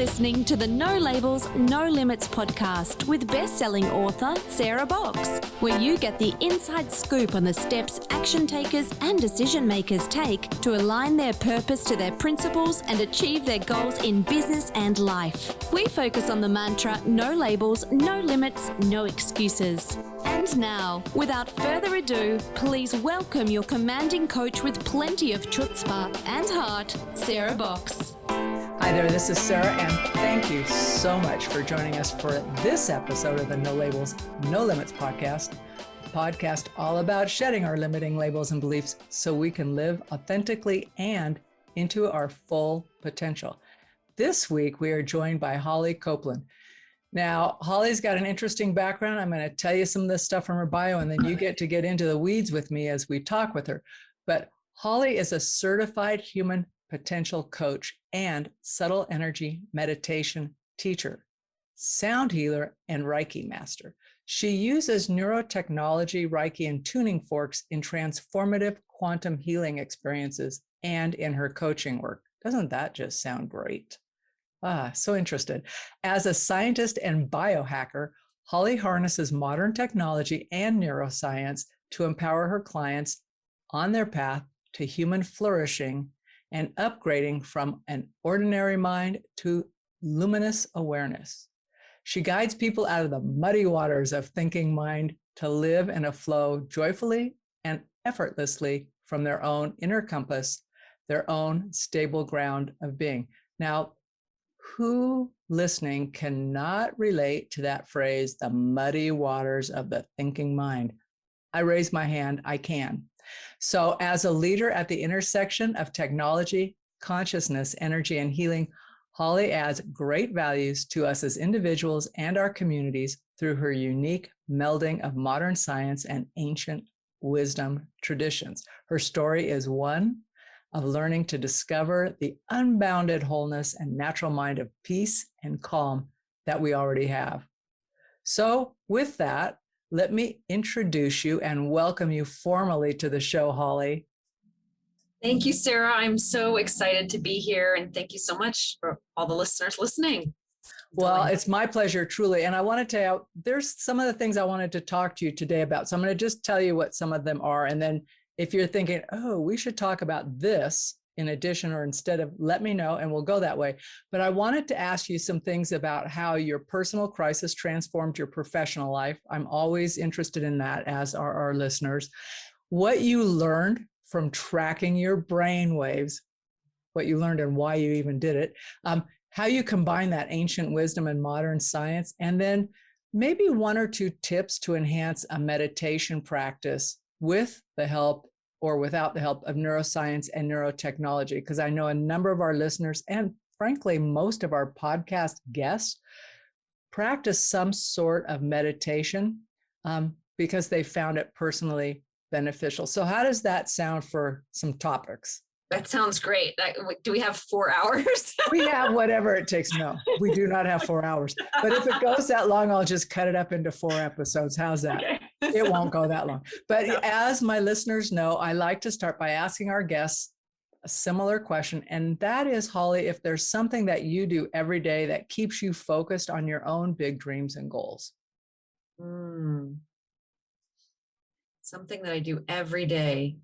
listening to the No Labels, No Limits podcast with best-selling author Sarah Box, where you get the inside scoop on the steps action takers and decision makers take to align their purpose to their principles and achieve their goals in business and life. We focus on the mantra, no labels, no limits, no excuses. And now, without further ado, please welcome your commanding coach with plenty of chutzpah and heart, Sarah Box. Hi there, this is Sarah, and thank you so much for joining us for this episode of the No Labels, No Limits podcast, a podcast all about shedding our limiting labels and beliefs so we can live authentically and into our full potential. This week, we are joined by Holly Copeland. Now, Holly's got an interesting background. I'm going to tell you some of this stuff from her bio, and then you get to get into the weeds with me as we talk with her. But Holly is a certified human potential coach and subtle energy meditation teacher, sound healer, and Reiki master. She uses neurotechnology, Reiki, and tuning forks in transformative quantum healing experiences and in her coaching work. Doesn't that just sound great? So interested. As a scientist and biohacker, Holly harnesses modern technology and neuroscience to empower her clients on their path to human flourishing and upgrading from an ordinary mind to luminous awareness. She guides people out of the muddy waters of thinking mind to live in a flow joyfully and effortlessly from their own inner compass, their own stable ground of being. Now, who listening cannot relate to that phrase, the muddy waters of the thinking mind? I raise my hand, I can. So as a leader at the intersection of technology, consciousness, energy, and healing, Holly adds great values to us as individuals and our communities through her unique melding of modern science and ancient wisdom traditions. Her story is one of learning to discover the unbounded wholeness and natural mind of peace and calm that we already have. So with that, let me introduce you and welcome you formally to the show, Holly. Thank you, Sarah. I'm so excited to be here, and thank you so much for all the listeners listening. Well, it's my pleasure, truly. And I want to tell you, there's some of the things I wanted to talk to you today about. So I'm going to just tell you what some of them are. And then if you're thinking, oh, we should talk about this in addition or instead of, let me know and we'll go that way. But I wanted to ask you some things about how your personal crisis transformed your professional life. I'm always interested in that, as are our listeners. What you learned from tracking your brain waves, what you learned and why you even did it, how you combine that ancient wisdom and modern science, and then maybe one or two tips to enhance a meditation practice with the help or without the help of neuroscience and neurotechnology, because I know a number of our listeners and frankly, most of our podcast guests practice some sort of meditation because they found it personally beneficial. So how does that sound for some topics? That sounds great. Do we have 4 hours? We have whatever it takes. No, we do not have 4 hours. But if it goes that long, I'll just cut it up into 4 episodes. How's that? Okay. It won't go that long. But as my listeners know, I like to start by asking our guests a similar question. And that is, Holly, if there's something that you do every day that keeps you focused on your own big dreams and goals. Something that I do every day.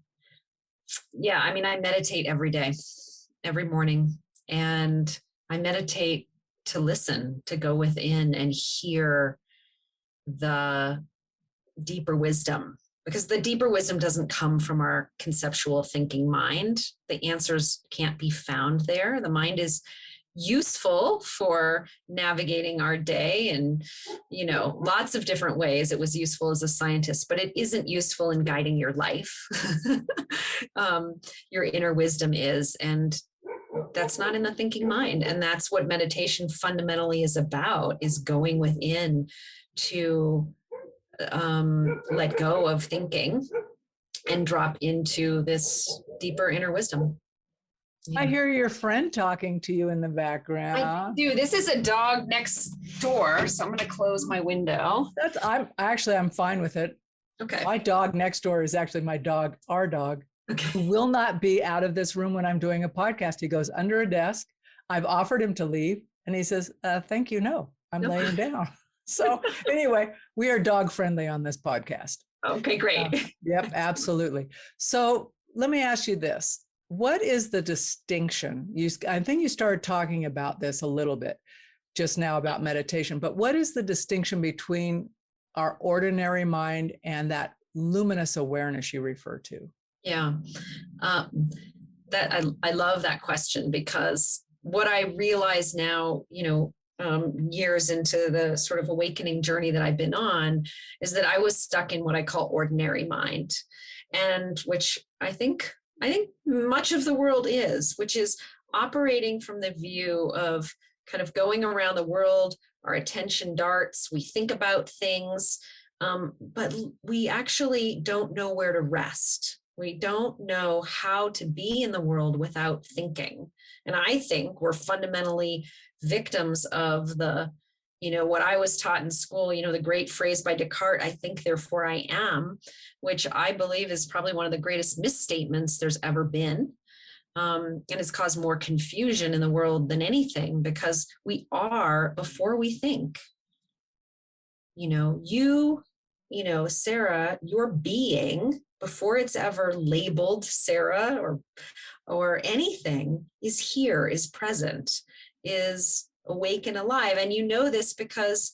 Yeah, I mean, I meditate every day, every morning, and I meditate to listen, to go within and hear the deeper wisdom, because the deeper wisdom doesn't come from our conceptual thinking mind. The answers can't be found there. The mind is useful for navigating our day and, lots of different ways. It was useful as a scientist, but it isn't useful in guiding your life. Your inner wisdom is, and that's not in the thinking mind. And that's what meditation fundamentally is about, is going within to let go of thinking and drop into this deeper inner wisdom. I hear your friend talking to you in the background. I do. This is a dog next door, so I'm going to close my window. I'm fine with it. Okay. My dog next door is actually my dog, our dog, who will not be out of this room when I'm doing a podcast. He goes under a desk. I've offered him to leave, and he says, thank you, no, I'm No. laying down. So anyway, we are dog friendly on this podcast. Okay, great. Yep, absolutely. So let me ask you this. What is the distinction? I think you started talking about this a little bit just now about meditation, but what is the distinction between our ordinary mind and that luminous awareness you refer to? Yeah, I love that question, because what I realize now, years into the sort of awakening journey that I've been on, is that I was stuck in what I call ordinary mind, and which I think much of the world is, which is operating from the view of kind of going around the world, our attention darts, we think about things, but we actually don't know where to rest. We don't know how to be in the world without thinking. And I think we're fundamentally victims of what I was taught in school, the great phrase by Descartes, I think, therefore I am, which I believe is probably one of the greatest misstatements there's ever been. And it's caused more confusion in the world than anything, because we are before we think. Sarah, your being, before it's ever labeled Sarah or anything, is here, is present, is awake and alive. And you know this because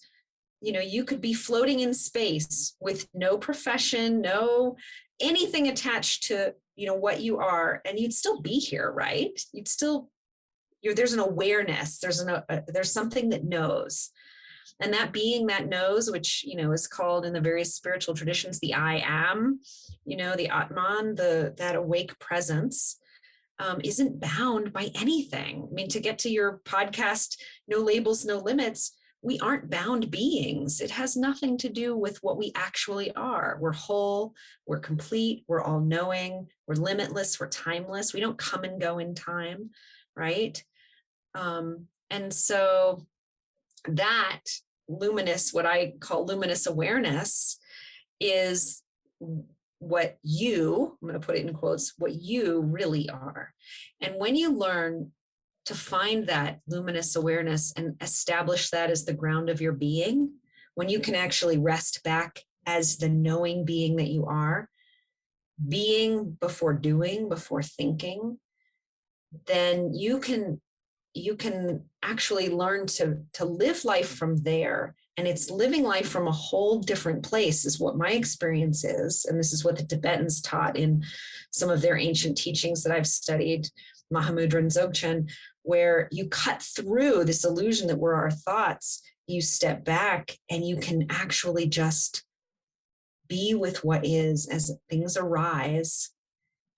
you could be floating in space with no profession, no anything attached to what you are, and you'd still be here, right? There's an awareness, there's something that knows. And that being that knows, which, is called in the various spiritual traditions, the I am, the Atman, that awake presence, isn't bound by anything. I mean, to get to your podcast, No Labels, No Limits, we aren't bound beings. It has nothing to do with what we actually are. We're whole, we're complete, we're all knowing, we're limitless, we're timeless. We don't come and go in time, right? And so that luminous, what I call luminous awareness, is what I'm going to put it in quotes, what you really are. And when you learn to find that luminous awareness and establish that as the ground of your being, when you can actually rest back as the knowing being that you are, being before doing, before thinking, then you can actually learn to live life from there. And it's living life from a whole different place, is what my experience is. And this is what the Tibetans taught in some of their ancient teachings that I've studied, Mahamudra and Dzogchen, where you cut through this illusion that we're our thoughts. You step back and you can actually just be with what is as things arise.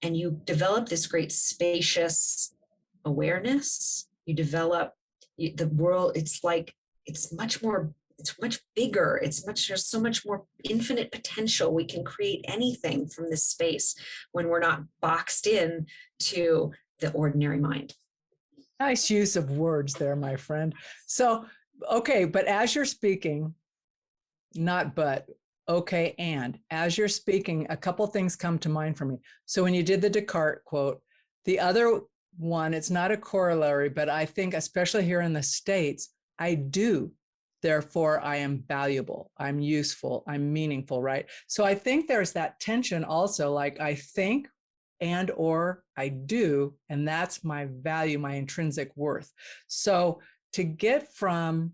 And you develop this great spacious awareness. You develop the world. It's much bigger. There's so much more infinite potential. We can create anything from this space when we're not boxed in to the ordinary mind. Nice use of words there, my friend. So, okay, but as you're speaking, not but, okay, and as you're speaking, a couple things come to mind for me. So when you did the Descartes quote, the other one, it's not a corollary, but I think especially here in the States, I do, therefore I am valuable, I'm useful, I'm meaningful, right? So I think there's that tension also, like I think and or I do, and that's my value, my intrinsic worth. So to get from,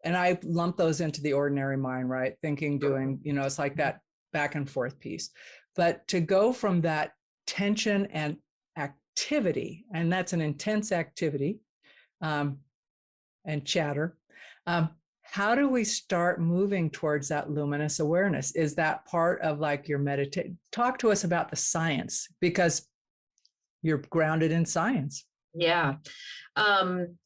and I lump those into the ordinary mind, right? Thinking, doing, it's like that back and forth piece. But to go from that tension and activity, and that's an intense activity, and chatter, how do we start moving towards that luminous awareness? Is that part of like your meditation? Talk to us about the science, because you're grounded in science. Yeah.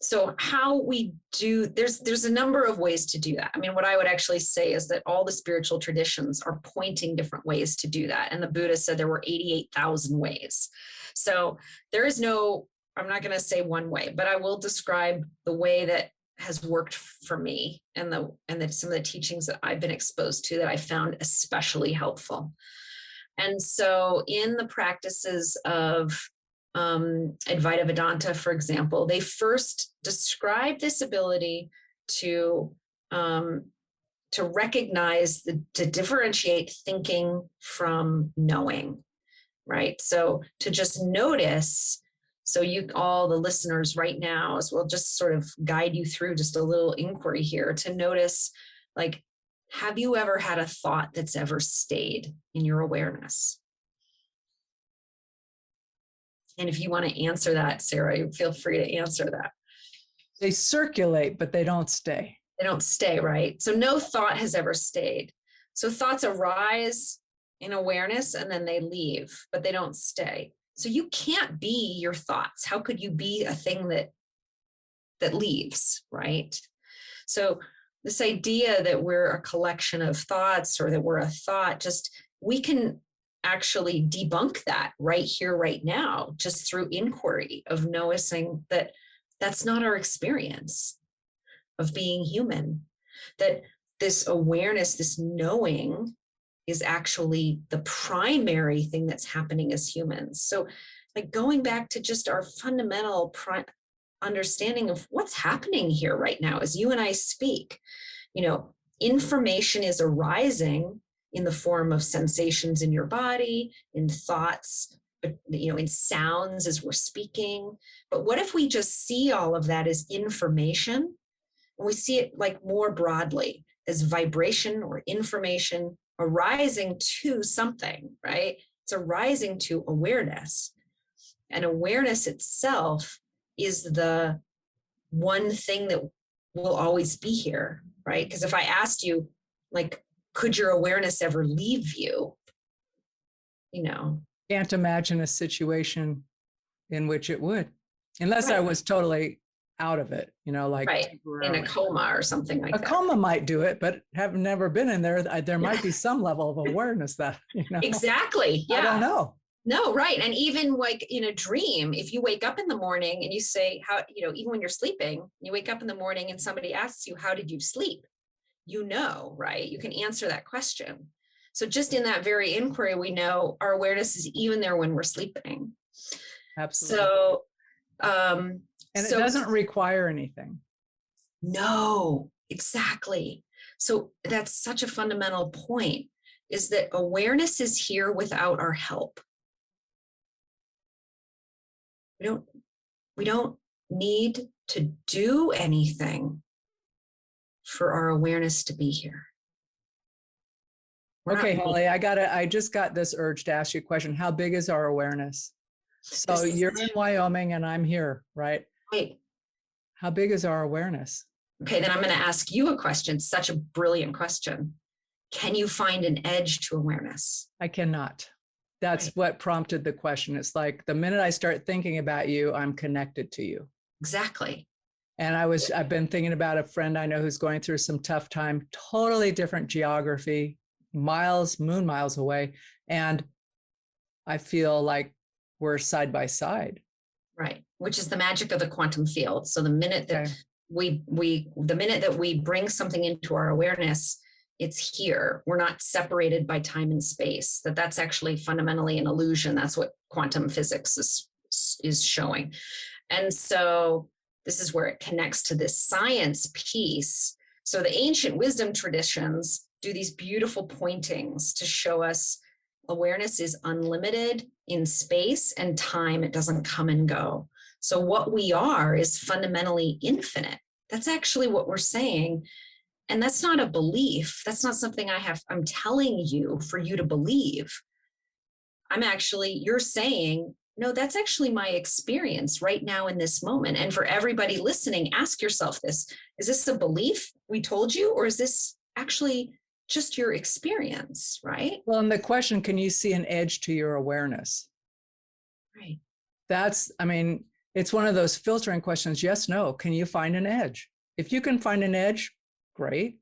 So how we do, there's a number of ways to do that. I mean, what I would actually say is that all the spiritual traditions are pointing different ways to do that. And the Buddha said there were 88,000 ways. So there is I'm not going to say one way, but I will describe the way that has worked for me and some of the teachings that I've been exposed to that I found especially helpful. And so in the practices of Advaita Vedanta, for example, they first describe this ability to recognize, to differentiate thinking from knowing, right? So to just notice, so you, all the listeners right now, as we'll just sort of guide you through just a little inquiry here to notice, like, have you ever had a thought that's ever stayed in your awareness? And if you want to answer that, Sarah, feel free to answer that. They circulate, but they don't stay. They don't stay, right? So no thought has ever stayed. So thoughts arise in awareness and then they leave, but they don't stay. So you can't be your thoughts. How could you be a thing that leaves, right? So this idea that we're a collection of thoughts or that we're a thought, just, we can actually debunk that right here, right now, just through inquiry of noticing that that's not our experience of being human, that this awareness, this knowing is actually the primary thing that's happening as humans. So like going back to just our fundamental understanding of what's happening here right now as you and I speak, information is arising in the form of sensations in your body, in thoughts, but in sounds as we're speaking. But what if we just see all of that as information? And we see it like more broadly as vibration or information arising to something, right? It's arising to awareness. And awareness itself is the one thing that will always be here, right? Because if I asked you, like, could your awareness ever leave you? Can't imagine a situation in which it would, unless I was totally out of it, like right. In a coma or something like that. A coma might do it, but have never been in there. There might be some level of awareness that, Exactly. Yeah. I don't know. No, right. And even like in a dream, if you wake up in the morning and you say, how, even when you're sleeping, you wake up in the morning and somebody asks you, how did you sleep? Right? You can answer that question. So just in that very inquiry, we know our awareness is even there when we're sleeping. Absolutely. So, and it doesn't require anything. No, exactly. So that's such a fundamental point, is that awareness is here without our help. We don't need to do anything for our awareness to be here. Okay, Holly, I just got this urge to ask you a question. How big is our awareness? So you're in Wyoming and I'm here, right? Right. How big is our awareness? Okay, then I'm going to ask you a question. Such a brilliant question. Can you find an edge to awareness? I cannot. That's what prompted the question. It's like the minute I start thinking about you, I'm connected to you. Exactly. And I've been thinking about a friend I know who's going through some tough time, totally different geography, moon miles away. And I feel like we're side by side. Right. Which is the magic of the quantum field. So the minute that the minute that we bring something into our awareness, it's here. We're not separated by time and space. That's actually fundamentally an illusion. That's what quantum physics is showing. And so this is where it connects to this science piece. So the ancient wisdom traditions do these beautiful pointings to show us awareness is unlimited in space and time. It doesn't come and go. So what we are is fundamentally infinite. That's actually what we're saying. And that's not a belief. That's not something I'm telling you for you to believe. You're saying, no, that's actually my experience right now in this moment. And for everybody listening, ask yourself this: is this a belief we told you, or is this actually just your experience, right? Well, and the question, can you see an edge to your awareness? Right. It's one of those filtering questions. Yes, no. Can you find an edge? If you can find an edge, great.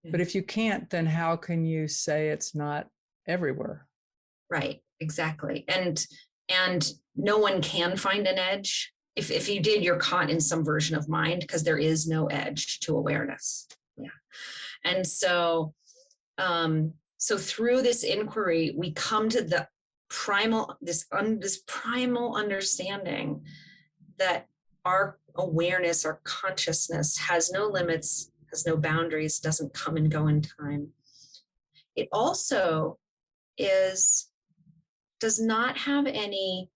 Yeah. But if you can't, then how can you say it's not everywhere? Right. Exactly. And no one can find an edge. If you did, you're caught in some version of mind, because there is no edge to awareness. Yeah. And so through this inquiry, we come to this primal understanding that our awareness, our consciousness has no limits, has no boundaries, doesn't come and go in time. It also does not have any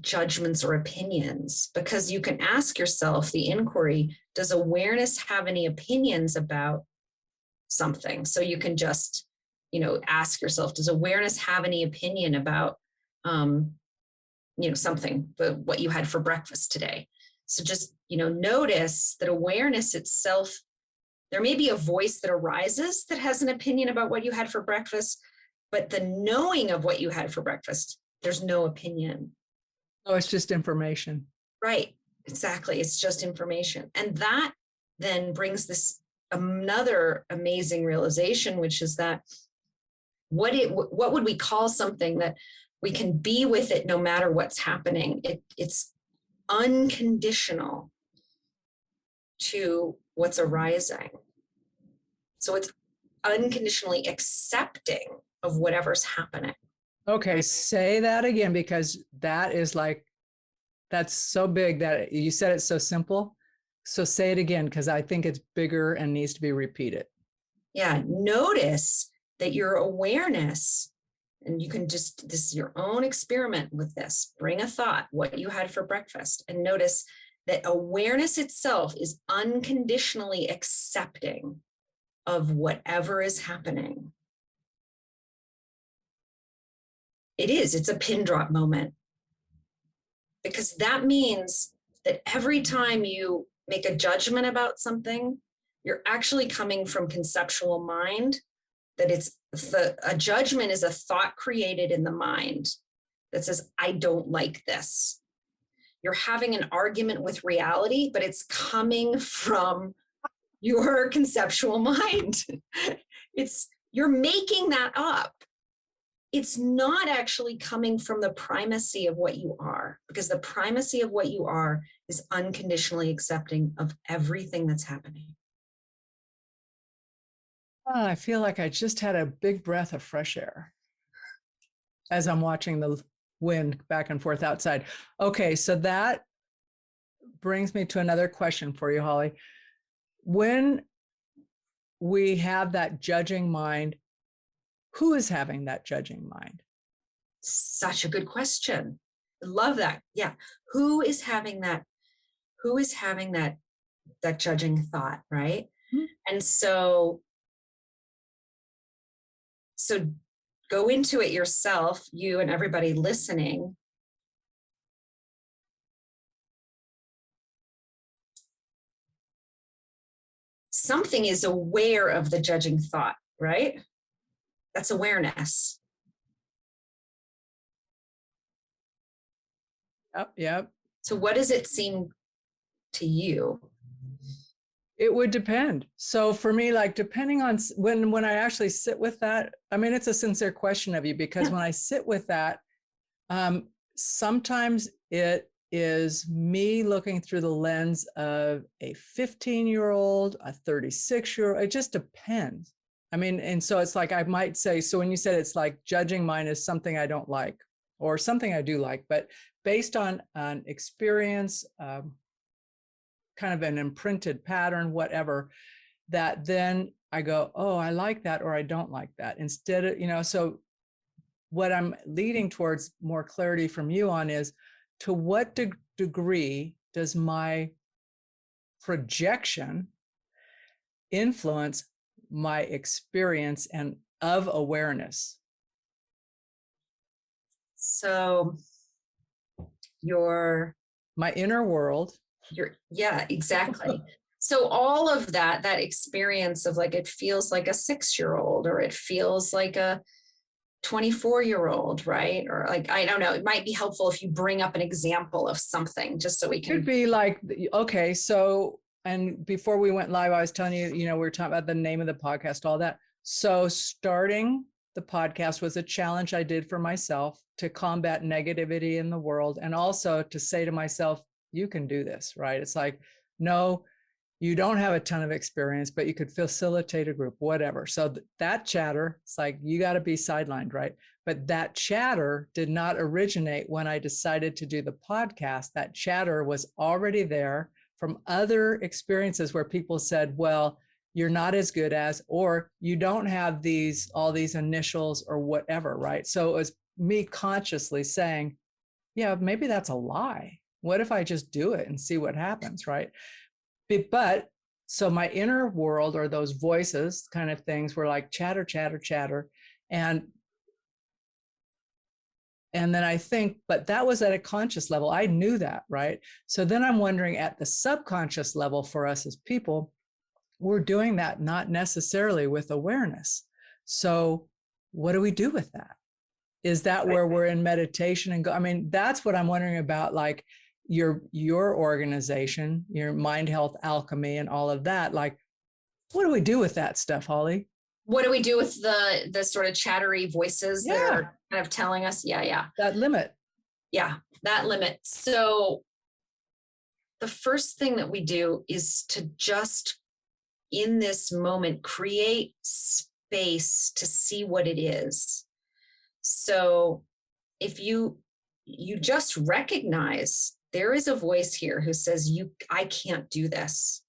judgments or opinions, because you can ask yourself the inquiry, does awareness have any opinions about something? So you can just, ask yourself, does awareness have any opinion about, something, what you had for breakfast today? So just, notice that awareness itself, there may be a voice that arises that has an opinion about what you had for breakfast, but the knowing of what you had for breakfast, there's no opinion. Oh, it's just information. Right. Exactly. It's just information. And that then brings this another amazing realization, which is that what would we call something that we can be with it no matter what's happening? It's unconditional to what's arising. So it's unconditionally accepting of whatever's happening. Okay, say that again, because that's so big that you said it's so simple. So say it again, because I think it's bigger and needs to be repeated. Yeah, notice that your awareness, and you can this is your own experiment with this, bring a thought, what you had for breakfast, and notice that awareness itself is unconditionally accepting of whatever is happening. It's a pin drop moment, because that means that every time you make a judgment about something, you're actually coming from conceptual mind, that a judgment is a thought created in the mind that says, I don't like this. You're having an argument with reality, but it's coming from your conceptual mind. You're making that up. It's not actually coming from the primacy of what you are, because the primacy of what you are is unconditionally accepting of everything that's happening. Oh, I feel like I just had a big breath of fresh air as I'm watching the wind back and forth outside. Okay, so that brings me to another question for you, Holly. When we have that judging mind, who is having that judging mind? Such a good question. I love that. Yeah. Who is having that judging thought, right? Mm-hmm. And so go into it yourself, you and everybody listening. Something is aware of the judging thought, right? That's awareness. Yep. So what does it seem to you? It would depend. So for me, like, depending on when I actually sit with that, I mean, it's a sincere question of you, because when I sit with that, sometimes it is me looking through the lens of a 15-year-old, a 36-year-old. It just depends. I mean, and so it's like, I might say, so when you said it's like judging mine is something I don't like or something I do like, but based on an experience, kind of an imprinted pattern, whatever, that then I go, oh, I like that, or I don't like that. Instead of, so what I'm leading towards more clarity from you on is, to what degree does my projection influence my experience and of awareness? So my inner world. Yeah, exactly. So all of that experience of like, it feels like a 6-year-old, or it feels like a 24-year-old, right? Or like, I don't know, it might be helpful if you bring up an example of something, just so we can. It could be like, okay, so, and before we went live, I was telling you, we were talking about the name of the podcast, all that. So starting the podcast was a challenge I did for myself to combat negativity in the world, and also to say to myself, you can do this, right? It's like, no, you don't have a ton of experience, but you could facilitate a group, whatever. So that chatter, it's like, you got to be sidelined, right? But that chatter did not originate when I decided to do the podcast. That chatter was already there from other experiences where people said, well, you're not as good as, or you don't have all these initials or whatever, right? So it was me consciously saying, yeah, maybe that's a lie. What if I just do it and see what happens, right? But so my inner world, or those voices kind of things, were like chatter, chatter, chatter. And then I think, but that was at a conscious level. I knew that, right? So then I'm wondering, at the subconscious level for us as people, we're doing that not necessarily with awareness. So what do we do with that? Is that where we're in meditation and go? I mean, that's what I'm wondering about, like your organization, your Mind Health Alchemy and all of that. Like, what do we do with that stuff, Holly? What do we do with the sort of chattery voices that are kind of telling us, that limit? Yeah, that limit. So the first thing that we do is to just, in this moment, create space to see what it is. So if you just recognize there is a voice here who says, I can't do this,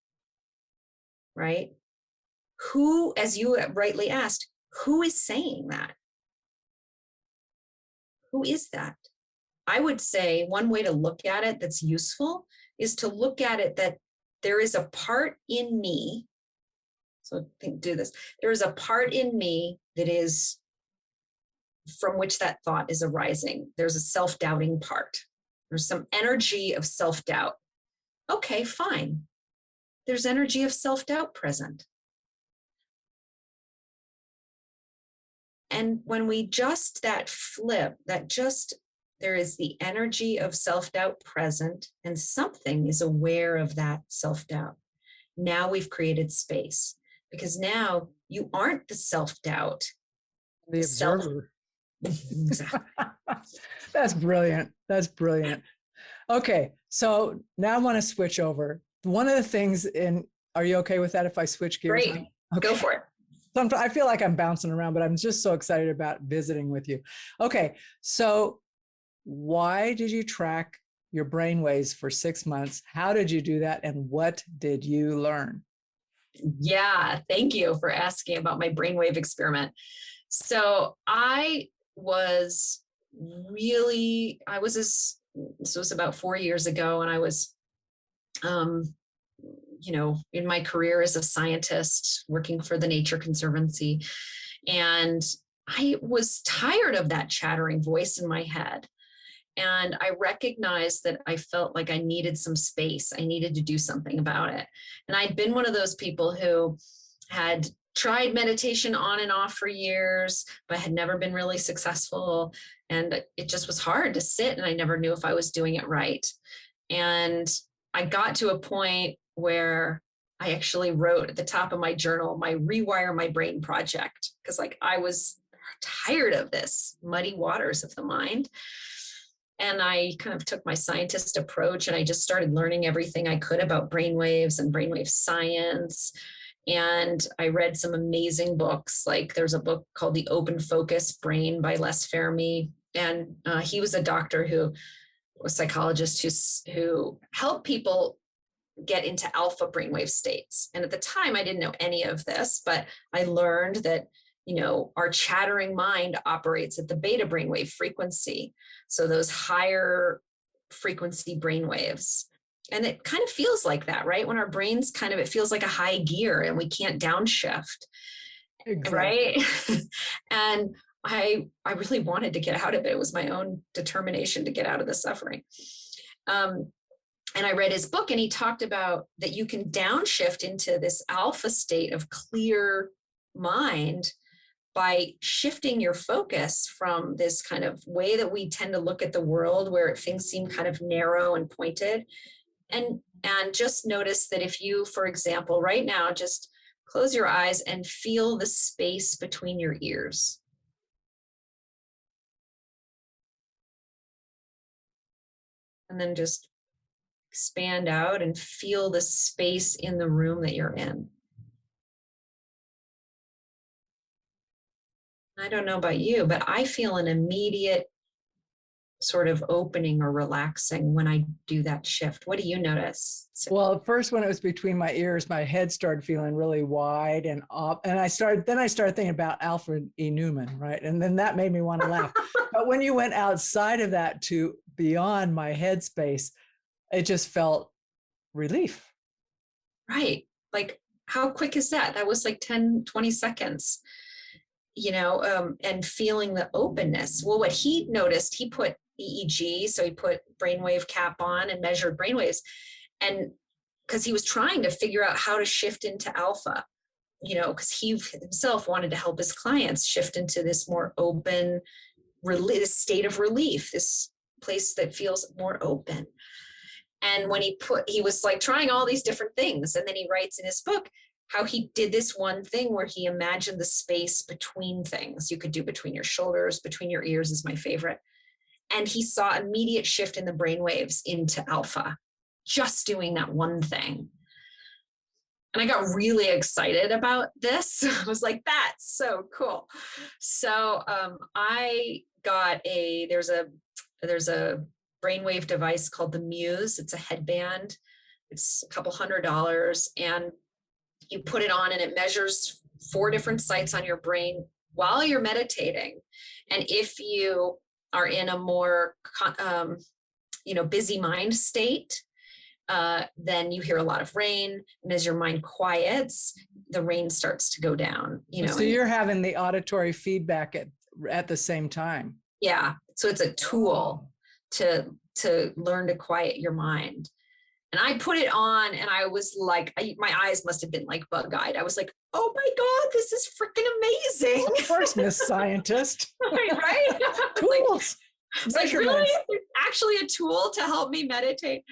right? Who, as you rightly asked, who is saying that? Who is that? I would say one way to look at it that's useful is to look at it that there is a part in me. So do this. There is a part in me that is from which that thought is arising. There's a self-doubting part. There's some energy of self-doubt. Okay, fine. There's energy of self-doubt present. And when we just that flip, there is the energy of self-doubt present, and something is aware of that self-doubt. Now we've created space, because now you aren't the self-doubt. The observer. Exactly. That's brilliant. That's brilliant. Okay, so now I want to switch over. One of the things are you okay with that if I switch gears? Great. Okay. Go for it. I feel like I'm bouncing around, but I'm just so excited about visiting with you. Okay, so why did you track your brain waves for 6 months? How did you do that? And what did you learn? Yeah, thank you for asking about my brainwave experiment. So this was about 4 years ago, and I was, in my career as a scientist working for the Nature Conservancy. And I was tired of that chattering voice in my head. And I recognized that I felt like I needed some space. I needed to do something about it. And I'd been one of those people who had tried meditation on and off for years, but had never been really successful. And it just was hard to sit, and I never knew if I was doing it right. And I got to a point where I actually wrote at the top of my journal, my Rewire My Brain project, because I was tired of this muddy waters of the mind. And I kind of took my scientist approach, and I just started learning everything I could about brainwaves and brainwave science. And I read some amazing books. Like there's a book called The Open Focus Brain by Les Fermi. And he was a doctor a psychologist who helped people get into alpha brainwave states. And at the time, I didn't know any of this, but I learned that, our chattering mind operates at the beta brainwave frequency. So those higher frequency brainwaves. And it kind of feels like that, right? When our brains it feels like a high gear and we can't downshift. Exactly. Right? And I really wanted to get out of it. It was my own determination to get out of the suffering. And I read his book, and he talked about that you can downshift into this alpha state of clear mind by shifting your focus from this kind of way that we tend to look at the world, where things seem kind of narrow and pointed. And just notice that if you, for example, right now, just close your eyes and feel the space between your ears. And then just expand out and feel the space in the room that you're in. I don't know about you, but I feel an immediate sort of opening or relaxing when I do that shift. What do you notice? Well, at first, when it was between my ears, my head started feeling really wide and up. And I started thinking about Alfred E. Newman, right? And then that made me want to laugh. But when you went outside of that to beyond my headspace, it just felt relief. Right. Like, how quick is that? That was like 10, 20 seconds, and feeling the openness. Well, what he noticed, he put EEG, so he put brainwave cap on and measured brainwaves. And because he was trying to figure out how to shift into alpha, because he himself wanted to help his clients shift into this more open, this state of relief, this place that feels more open. And when he was like trying all these different things. And then he writes in his book how he did this one thing where he imagined the space between things. You could do between your shoulders, between your ears is my favorite. And he saw immediate shift in the brainwaves into alpha, just doing that one thing. And I got really excited about this. I was like, that's so cool. So I got there's a brainwave device called the Muse. It's a headband. It's a couple $100, and you put it on and it measures 4 different sites on your brain while you're meditating. And if you are in a more, busy mind state, then you hear a lot of rain. And as your mind quiets, the rain starts to go down, So you're having the auditory feedback at the same time. Yeah. So it's a tool to learn to quiet your mind. And I put it on and I was like, my eyes must have been like bug-eyed. I was like, oh my God, this is freaking amazing. Of course, Miss Scientist. right? Tools. It's like, really? It's actually a tool to help me meditate.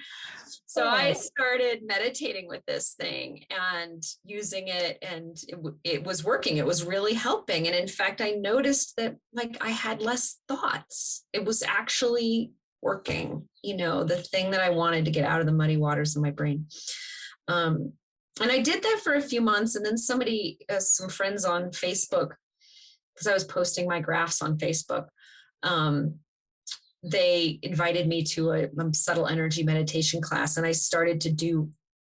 So I started meditating with this thing and using it, and it was working. It was really helping. And in fact, I noticed that like I had less thoughts. It was actually working, the thing that I wanted to get out of the muddy waters of my brain. And I did that for a few months. And then some friends on Facebook, because I was posting my graphs on Facebook, they invited me to a subtle energy meditation class. And I started to do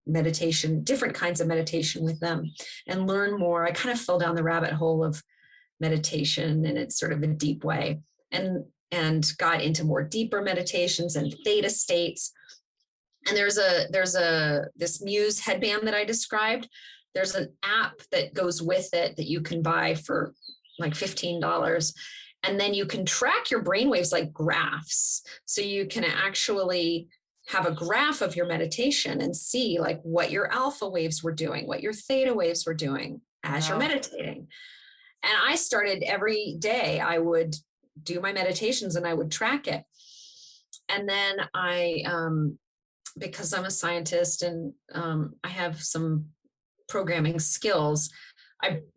meditation, different kinds of meditation with them, and learn more. I kind of fell down the rabbit hole of meditation in its sort of a deep way, and got into more deeper meditations and theta states. And there's this Muse headband that I described. There's an app that goes with it that you can buy for like $15. And then you can track your brainwaves like graphs. So you can actually have a graph of your meditation and see like what your alpha waves were doing, what your theta waves were doing as you're meditating. And I started every day, I would do my meditations and I would track it. And then because I'm a scientist and I have some programming skills,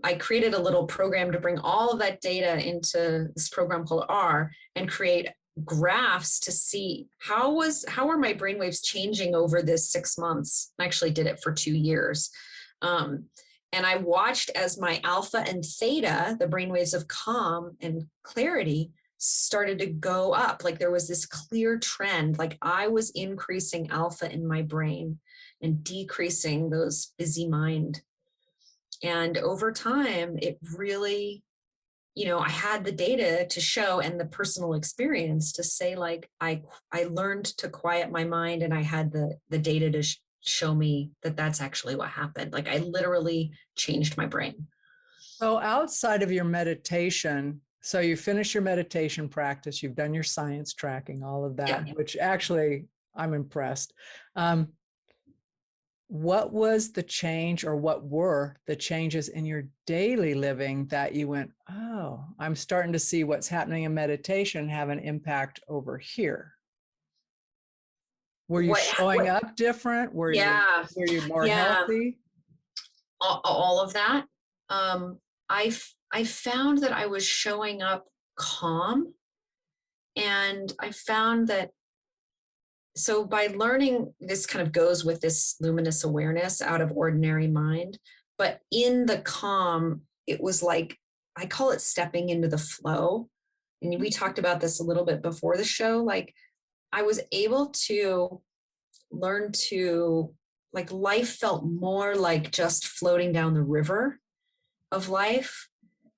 I created a little program to bring all of that data into this program called R and create graphs to see how are my brainwaves changing over this 6 months. I actually did it for 2 years. And I watched as my alpha and theta, the brainwaves of calm and clarity, started to go up. Like there was this clear trend, like I was increasing alpha in my brain and decreasing those busy mind. And over time, it really, I had the data to show and the personal experience to say, like, I learned to quiet my mind, and I had the data to show me that that's actually what happened. Like I literally changed my brain. So outside of your meditation, so you finish your meditation practice, you've done your science tracking, all of that, which actually I'm impressed. What was the change, or what were the changes in your daily living that you went, oh, I'm starting to see what's happening in meditation have an impact over here? Were you showing up different? Were you more healthy? All of that. I found that I was showing up calm, and I found that so by learning, this kind of goes with this luminous awareness, out of ordinary mind. But in the calm, it was like, I call it stepping into the flow. And we talked about this a little bit before the show. Like, I was able to learn to, like, life felt more like just floating down the river of life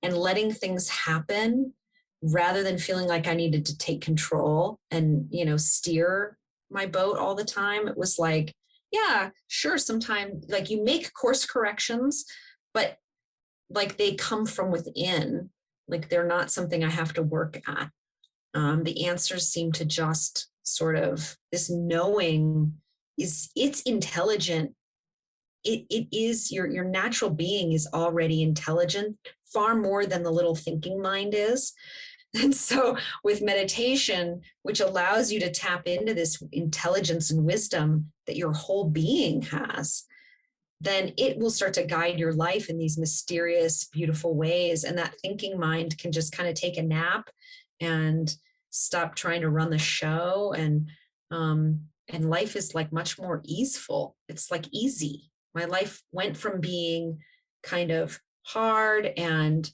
and letting things happen, rather than feeling like I needed to take control and, steer my boat all the time. It was like, yeah, sure, sometimes like you make course corrections, but like they come from within, like they're not something I have to work at. The answers seem to just sort of, this knowing it's intelligent. It is, your natural being is already intelligent, far more than the little thinking mind is. And so with meditation, which allows you to tap into this intelligence and wisdom that your whole being has, then it will start to guide your life in these mysterious, beautiful ways. And that thinking mind can just kind of take a nap and stop trying to run the show. And life is like much more easeful. It's like easy. My life went from being kind of hard and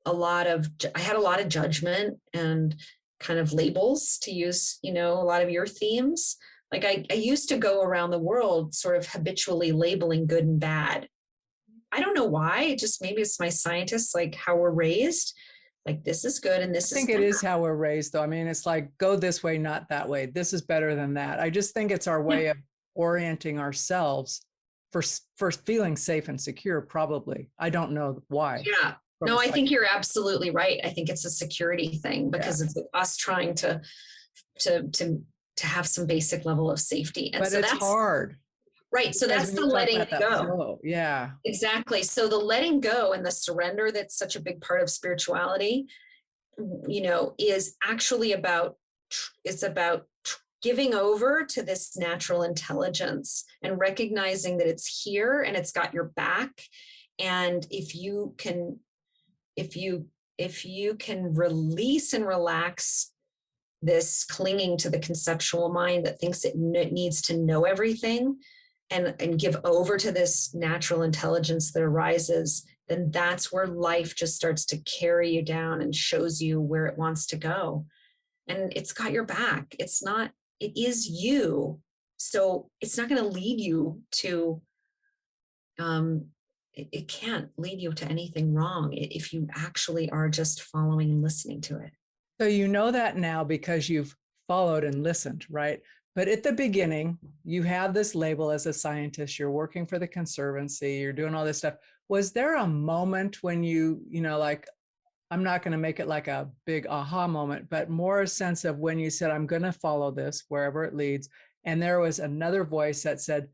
I had a lot of judgment and kind of labels, to use, a lot of your themes. Like I used to go around the world sort of habitually labeling good and bad. I don't know why, just maybe it's my scientists, like how we're raised, like this is good and this is bad. I think it is how we're raised, though. I mean, it's like, go this way, not that way. This is better than that. I just think it's our way of orienting ourselves for feeling safe and secure, probably. I don't know why. Yeah. No, I think you're absolutely right. I think it's a security thing, because it's us trying to have some basic level of safety. And but so it's hard. Right. So that's the letting go. Flow. Yeah, exactly. So the letting go and the surrender, that's such a big part of spirituality, is actually about giving over to this natural intelligence and recognizing that it's here and it's got your back. And if you can release and relax this clinging to the conceptual mind that thinks it needs to know everything, and give over to this natural intelligence that arises, then that's where life just starts to carry you down and shows you where it wants to go. And it's got your back. It is you. So it's not going to lead you to, it can't lead you to anything wrong if you actually are just following and listening to it. So you know that now because you've followed and listened, right? But at the beginning, you have this label as a scientist, you're working for the Conservancy, you're doing all this stuff. Was there a moment when you like, I'm not going to make it like a big aha moment, but more a sense of when you said, I'm going to follow this wherever it leads. And there was another voice that said,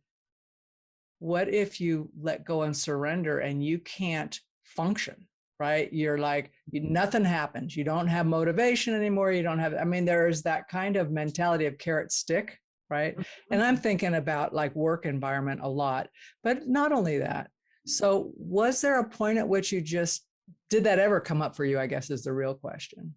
what if you let go and surrender and you can't function, right? You're like, nothing happens. You don't have motivation anymore. You don't have, there's that kind of mentality of carrot stick, right? And I'm thinking about like work environment a lot, but not only that. So was there a point at which did that ever come up for you, I guess is the real question.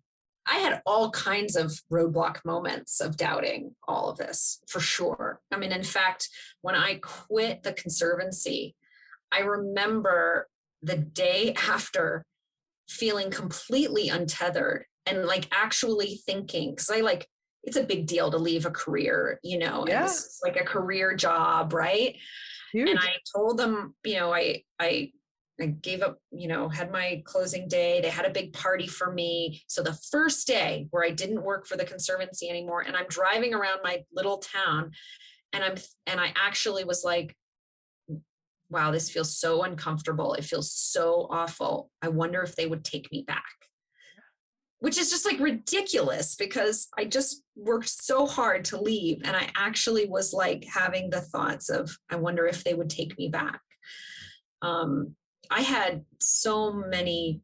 I had all kinds of roadblock moments of doubting all of this, for sure. In fact, when I quit the Conservancy, I remember the day after feeling completely untethered and like actually thinking, because it's a big deal to leave a career, and it's like a career job, right? Huge. And I told them, I gave up, had my closing day. They had a big party for me. So the first day where I didn't work for the Conservancy anymore, and I'm driving around my little town, and I actually was like, wow, this feels so uncomfortable. It feels so awful. I wonder if they would take me back, which is just like ridiculous because I just worked so hard to leave. And I actually was like having the thoughts of, I wonder if they would take me back. I had so many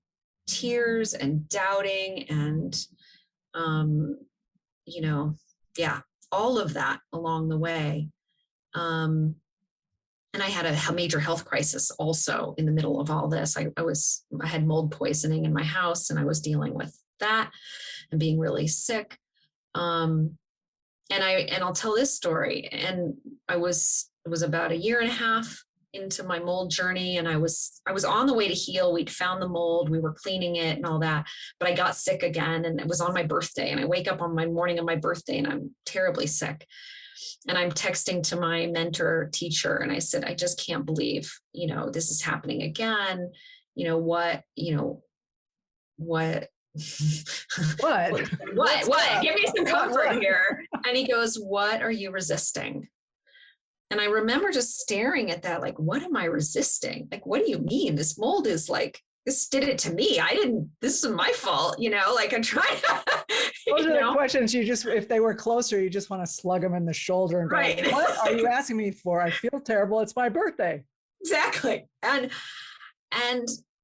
tears and doubting and, all of that along the way. And I had a major health crisis also in the middle of all this. I had mold poisoning in my house and I was dealing with that and being really sick. And I'll tell this story. And it was about a year and a half into my mold journey, and I was on the way to heal. We'd found the mold, we were cleaning it and all that, but I got sick again, and it was on my birthday, and I wake up on my morning of my birthday and I'm terribly sick. And I'm texting to my mentor teacher, and I said, I just can't believe, this is happening again. What What? What? Give me some comfort here. And he goes, what are you resisting? And I remember just staring at that, like, what am I resisting? Like, what do you mean? This mold is like, this did it to me. This is my fault, like I'm trying to. Those are the questions if they were closer, you just want to slug them in the shoulder and go, right. What are you asking me for? I feel terrible. It's my birthday. Exactly. And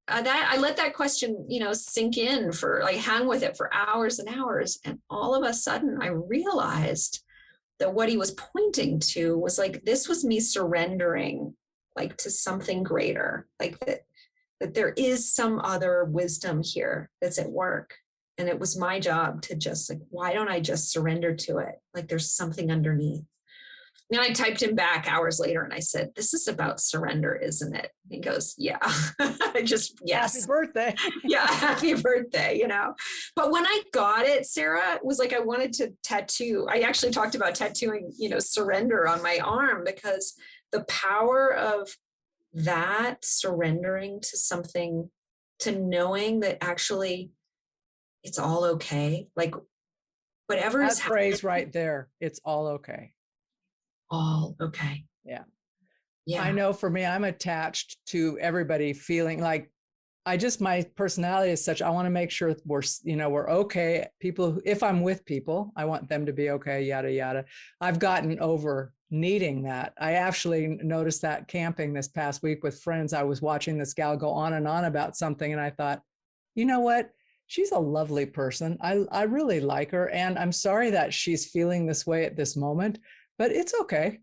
that I let that question, sink in hang with it for hours and hours. And all of a sudden I realized that what he was pointing to was like, this was me surrendering like to something greater, like that there is some other wisdom here that's at work. And it was my job to just like, why don't I just surrender to it? Like there's something underneath. Then I typed him back hours later and I said, this is about surrender, isn't it? He goes, yeah. Yes. Happy birthday. Yeah, happy birthday, But when I got it, Sarah, it was like I wanted to tattoo. I actually talked about tattooing, surrender on my arm, because the power of that surrendering to something, to knowing that actually it's all okay. Like whatever is happening. That phrase right there, it's all okay. All okay. Yeah. Yeah. I know for me, I'm attached to everybody feeling like my personality is such, I want to make sure we're okay. People, if I'm with people, I want them to be okay, yada, yada. I've gotten over needing that. I actually noticed that camping this past week with friends. I was watching this gal go on and on about something. And I thought, you know what? She's a lovely person. I really like her. And I'm sorry that she's feeling this way at this moment, but it's okay.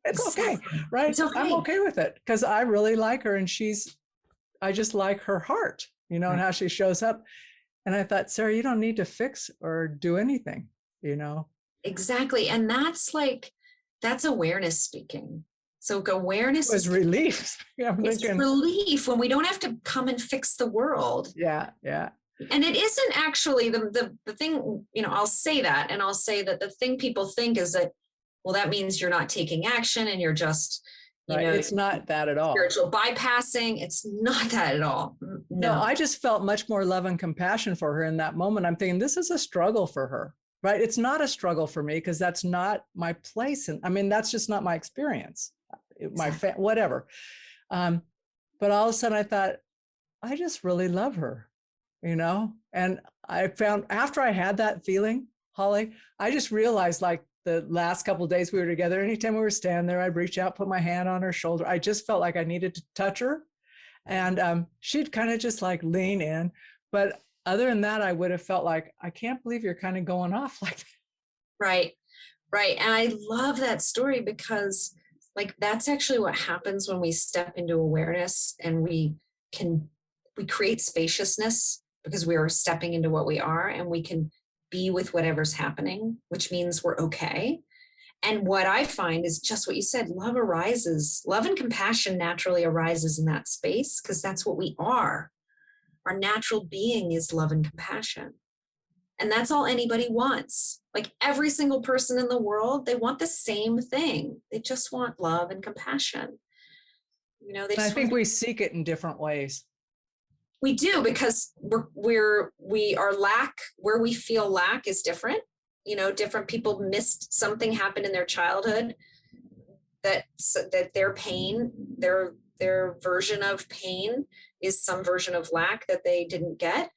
It's okay, right? It's okay. I'm okay with it because I really like her, and I just like her heart, and how she shows up. And I thought, Sarah, you don't need to fix or do anything, Exactly. And that's awareness speaking. So awareness was relief. It's relief when we don't have to come and fix the world. Yeah. Yeah. And it isn't actually the thing, I'll say that. And I'll say that the thing people think is that, well, that means you're not taking action and you're just, it's not that at all. Spiritual bypassing. It's not that at all. No, I just felt much more love and compassion for her in that moment. I'm thinking this is a struggle for her, right? It's not a struggle for me because that's not my place. And that's just not my experience, whatever. But all of a sudden I thought, I just really love her, and I found after I had that feeling, Holly, I just realized like the last couple of days we were together, anytime we were standing there, I'd reach out, put my hand on her shoulder. I just felt like I needed to touch her. And she'd kind of just like lean in. But other than that, I would have felt like, I can't believe you're kind of going off like that. Right. Right. And I love that story because like, that's actually what happens when we step into awareness and we create spaciousness because we are stepping into what we are, and we can be with whatever's happening, which means we're okay. And what I find is just what you said, love and compassion naturally arises in that space because that's what we are. Our natural being is love and compassion. And that's all anybody wants. Like every single person in the world, they want the same thing. They just want love and compassion. I think we seek it in different ways. We do, because where we feel lack is different. Different people missed something happened in their childhood that their pain, their version of pain is some version of lack that they didn't get.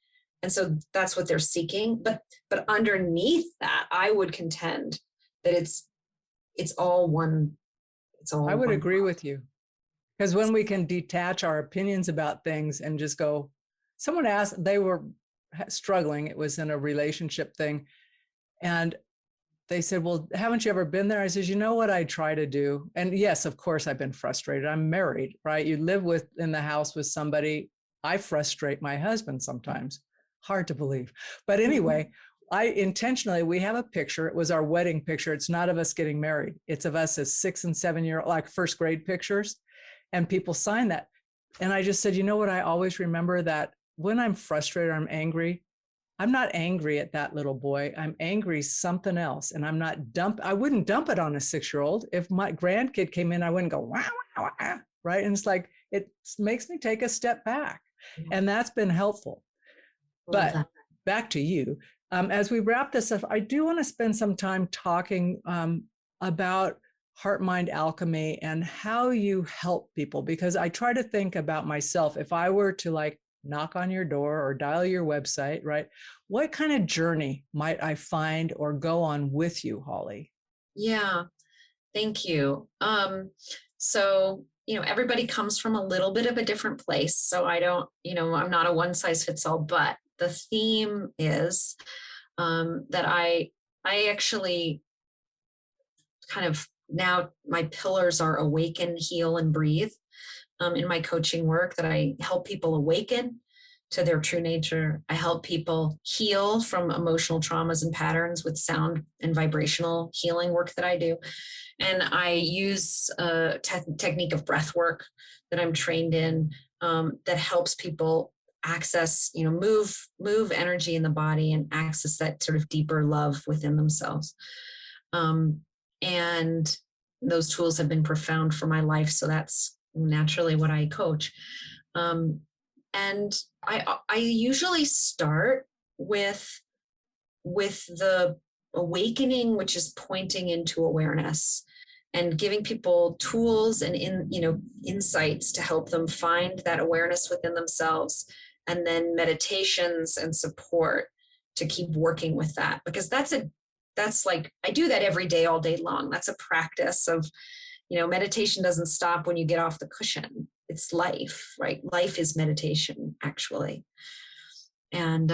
And so that's what they're seeking. But underneath that, I would contend that it's all one. I would agree with you. Because when we can detach our opinions about things and just go, someone asked, they were struggling. It was in a relationship thing. And they said, well, haven't you ever been there? I said, you know what I try to do? And yes, of course, I've been frustrated. I'm married, right? You live in the house with somebody. I frustrate my husband sometimes. Hard to believe. But anyway, we have a picture. It was our wedding picture. It's not of us getting married. It's of us as 6 and 7 year, like first grade pictures. And people sign that. And I just said, you know what? I always remember that when I'm frustrated or I'm angry, I'm not angry at that little boy. I'm angry something else. And I wouldn't dump it on a 6-year-old. If my grandkid came in, I wouldn't go, wow, wow, wow, right? And it's like, it makes me take a step back. And that's been helpful. But back to you. As we wrap this up, I do want to spend some time talking about heart-mind alchemy and how you help people, because I try to think about myself. If I were to like knock on your door or dial your website, right? What kind of journey might I find or go on with you, Holly? Yeah, thank you. So, everybody comes from a little bit of a different place. So I don't, I'm not a one size fits all, but the theme is that I actually kind of, now my pillars are awaken, heal, and breathe in my coaching work, that I help people awaken to their true nature. I help people heal from emotional traumas and patterns with sound and vibrational healing work that I do. And I use a technique of breath work that I'm trained in that helps people access, move energy in the body and access that sort of deeper love within themselves. And those tools have been profound for my life. So that's naturally what I coach. And I usually start with the awakening, which is pointing into awareness and giving people tools and insights to help them find that awareness within themselves, and then meditations and support to keep working with that, because that's like, I do that every day, all day long. That's a practice of, meditation doesn't stop when you get off the cushion. It's life, right? Life is meditation, actually. And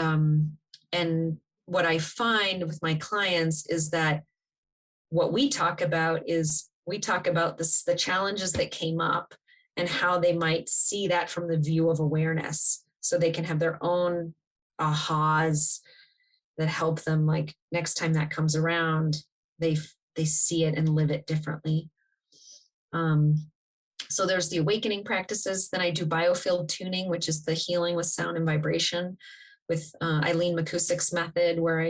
what I find with my clients is that what we talk about the challenges that came up and how they might see that from the view of awareness, so they can have their own ahas that help them, like, next time that comes around, they see it and live it differently. So there's the awakening practices. Then I do biofield tuning, which is the healing with sound and vibration with Eileen McCusick's method, where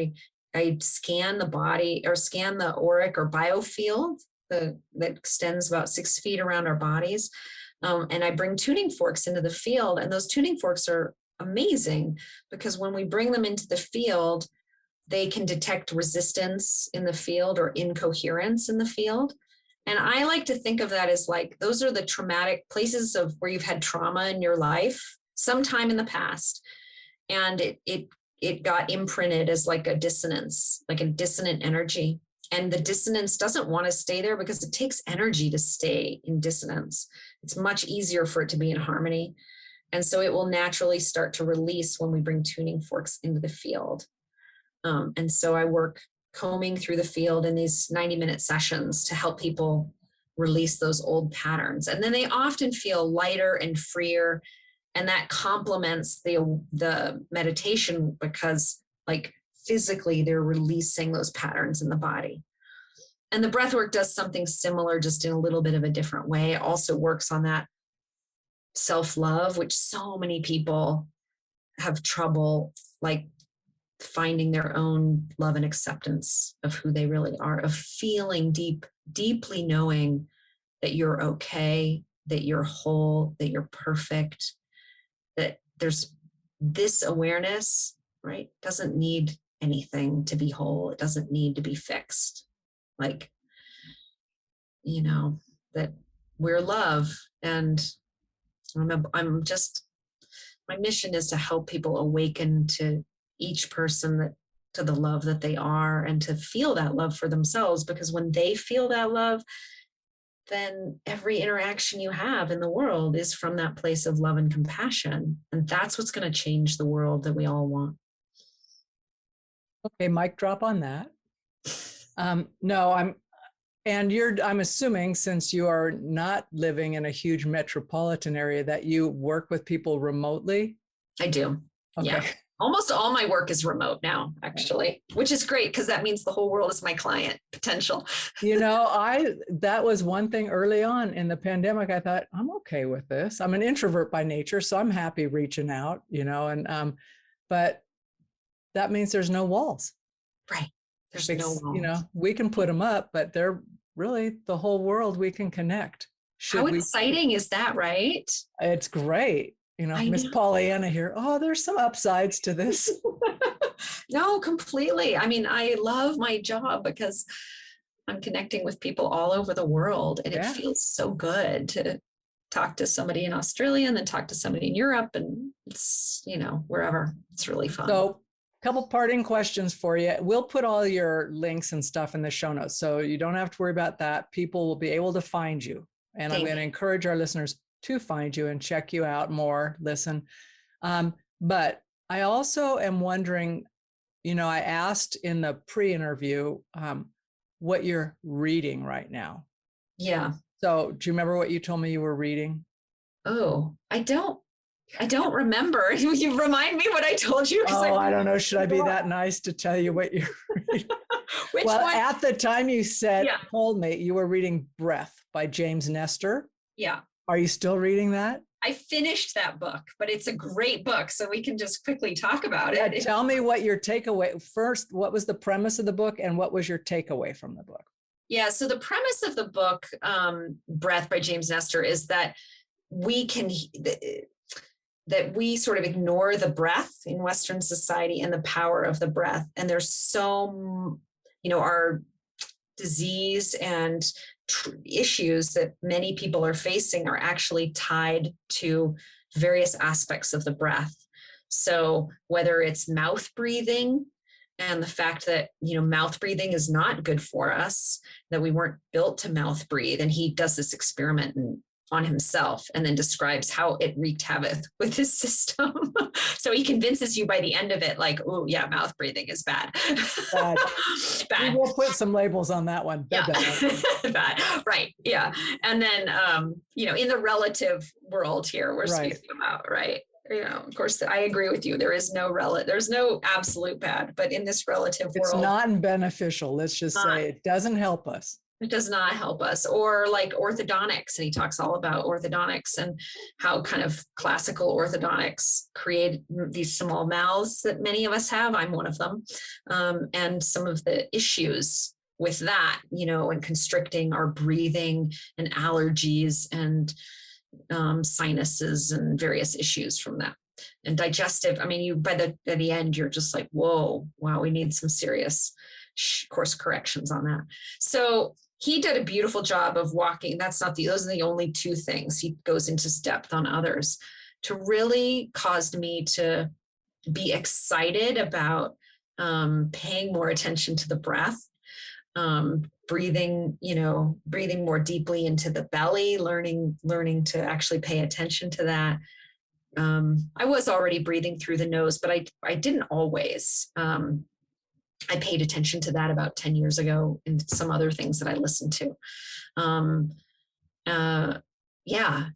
I scan the body, or scan the auric or biofield that extends about 6 feet around our bodies. And I bring tuning forks into the field. And those tuning forks are amazing, because when we bring them into the field, they can detect resistance in the field or incoherence in the field. And I like to think of that as like, those are the traumatic places of where you've had trauma in your life sometime in the past. And it got imprinted as like a dissonance, like a dissonant energy. And the dissonance doesn't want to stay there, because it takes energy to stay in dissonance. It's much easier for it to be in harmony. And so it will naturally start to release when we bring tuning forks into the field. And so I work combing through the field in these 90-minute sessions to help people release those old patterns. And then they often feel lighter and freer. And that complements the meditation, because like physically they're releasing those patterns in the body. And the breath work does something similar, just in a little bit of a different way. It also works on that self-love, which so many people have trouble, like, finding their own love and acceptance of who they really are, of feeling deeply knowing that you're okay, that you're whole, that you're perfect, that there's this awareness, right? Doesn't need anything to be whole. It doesn't need to be fixed. Like, that we're love. And I'm just, my mission is to help people awaken to each person, to the love that they are, and to feel that love for themselves. Because when they feel that love, then every interaction you have in the world is from that place of love and compassion. And that's what's going to change the world that we all want. Okay, mic drop on that. No, I'm assuming, since you are not living in a huge metropolitan area, that you work with people remotely. I do. Okay. Yeah. Almost all my work is remote now, actually, which is great because that means the whole world is my client potential. That was one thing early on in the pandemic. I thought, I'm okay with this. I'm an introvert by nature, so I'm happy reaching out, but that means there's no walls. Right. There's no walls. We can put them up, but they're really the whole world we can connect. How exciting is that, right? It's great. Miss Pollyanna here. Oh, there's some upsides to this. No, completely. I mean, I love my job because I'm connecting with people all over the world, and it feels so good to talk to somebody in Australia and then talk to somebody in Europe, and it's, wherever. It's really fun. So, a couple parting questions for you. We'll put all your links and stuff in the show notes, so you don't have to worry about that. People will be able to find you. And I'm going to encourage our listeners to find you and check you out more, listen. But I also am wondering, I asked in the pre-interview what you're reading right now. Yeah. So do you remember what you told me you were reading? Oh, I don't remember. You remind me what I told you. I don't know. Should I be that nice to tell you what you're reading? Which one? At the time you told me you were reading Breath by James Nestor. Yeah. Are you still reading that? I finished that book, but it's a great book. So we can just quickly talk about it. Tell me what your takeaway first. What was the premise of the book and what was your takeaway from the book? Yeah. So the premise of the book, Breath by James Nestor, is that we sort of ignore the breath in Western society and the power of the breath. And there's so, our disease and issues that many people are facing are actually tied to various aspects of the breath. So whether it's mouth breathing and the fact that, mouth breathing is not good for us, that we weren't built to mouth breathe. And he does this experiment on himself and then describes how it wreaked havoc with his system. So he convinces you by the end of it, like, oh yeah, mouth breathing is bad. Bad. We will put some labels on that one. Bad. Right. Yeah. And then, in the relative world here, we're speaking about, right. Of course, I agree with you. There's no absolute bad, but in this relative world, it's not beneficial. Let's just say it doesn't help us. It does not help us. Or like orthodontics, and he talks all about orthodontics and how kind of classical orthodontics create these small mouths that many of us have. I'm one of them. And some of the issues with that, and constricting our breathing and allergies and sinuses and various issues from that. And digestive, I mean, by the end, you're just like, whoa, wow, we need some serious course corrections on that. So he did a beautiful job of walking. Those are the only two things. He goes into depth on others to really caused me to be excited about paying more attention to the breath, breathing more deeply into the belly, learning to actually pay attention to that. I was already breathing through the nose, but I didn't always. I paid attention to that about 10 years ago and some other things that I listened to.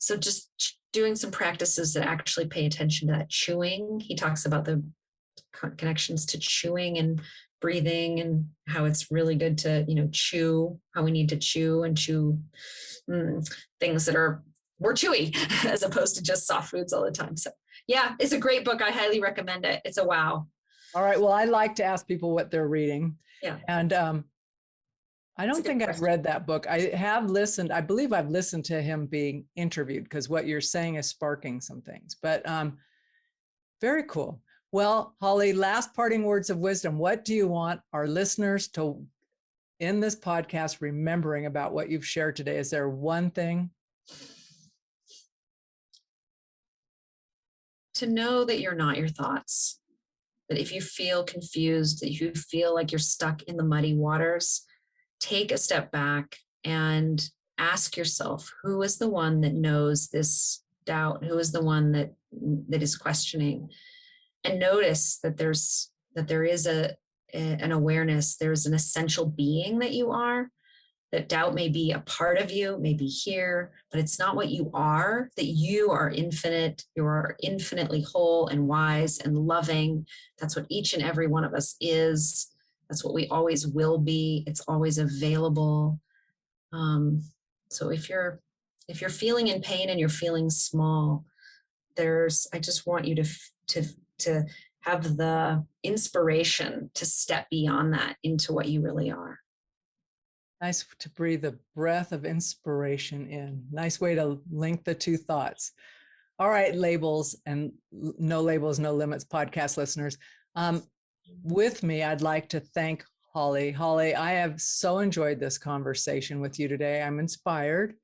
So just doing some practices that actually pay attention to that. Chewing. He talks about the connections to chewing and breathing and how it's really good to, chew, how we need to chew and chew things that are more chewy as opposed to just soft foods all the time. So yeah, it's a great book. I highly recommend it. It's a wow. All right. Well, I like to ask people what they're reading. Yeah. And I don't think I've read that book. I believe I've listened to him being interviewed because what you're saying is sparking some things, but very cool. Well, Holly, last parting words of wisdom. What do you want our listeners to, in this podcast, remembering about what you've shared today? Is there one thing? To know that you're not your thoughts. That if you feel confused, that you feel like you're stuck in the muddy waters, take a step back and ask yourself, who is the one that knows this doubt? Who is the one that is questioning? And notice that there is an awareness, there's an essential being that you are, that doubt may be a part of you, may be here, but it's not what you are, that you are infinite, you are infinitely whole and wise and loving. That's what each and every one of us is. That's what we always will be. It's always available. So if you're feeling in pain and you're feeling small, I just want you to have the inspiration to step beyond that into what you really are. Nice to breathe a breath of inspiration in. Nice way to link the two thoughts. All right, labels and No Labels, No Limits podcast listeners. With me, I'd like to thank Holly. Holly, I have so enjoyed this conversation with you today. I'm inspired.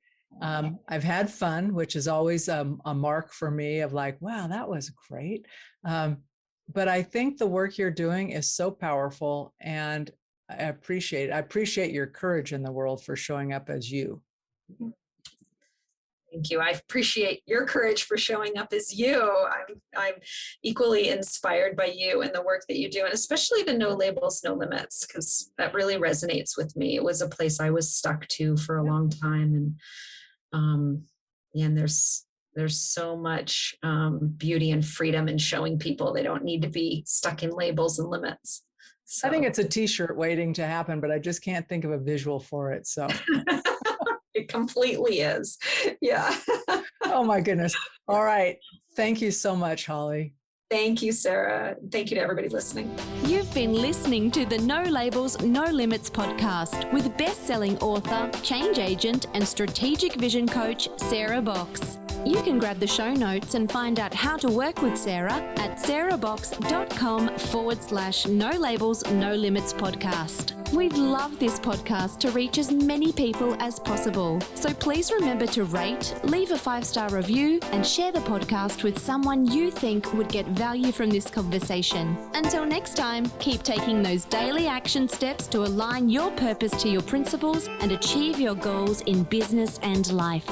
I've had fun, which is always a mark for me of like, wow, that was great. But I think the work you're doing is so powerful, and I appreciate it. I appreciate your courage in the world for showing up as you. Thank you. I appreciate your courage for showing up as you. I'm equally inspired by you and the work that you do, and especially the No Labels, No Limits, because that really resonates with me. It was a place I was stuck to for a long time, and there's so much beauty and freedom in showing people they don't need to be stuck in labels and limits. So. I think it's a t-shirt waiting to happen, but I just can't think of a visual for it. So it completely is. Yeah. Oh my goodness. All right. Thank you so much, Holly. Thank you, Sarah. Thank you to everybody listening. You've been listening to the No Labels, No Limits podcast with best-selling author, change agent, and strategic vision coach, Sarah Box. You can grab the show notes and find out how to work with Sarah at sarahbox.com/No Labels, No Limits podcast. We'd love this podcast to reach as many people as possible. So please remember to rate, leave a 5-star review, and share the podcast with someone you think would get value from this conversation. Until next time, keep taking those daily action steps to align your purpose to your principles and achieve your goals in business and life.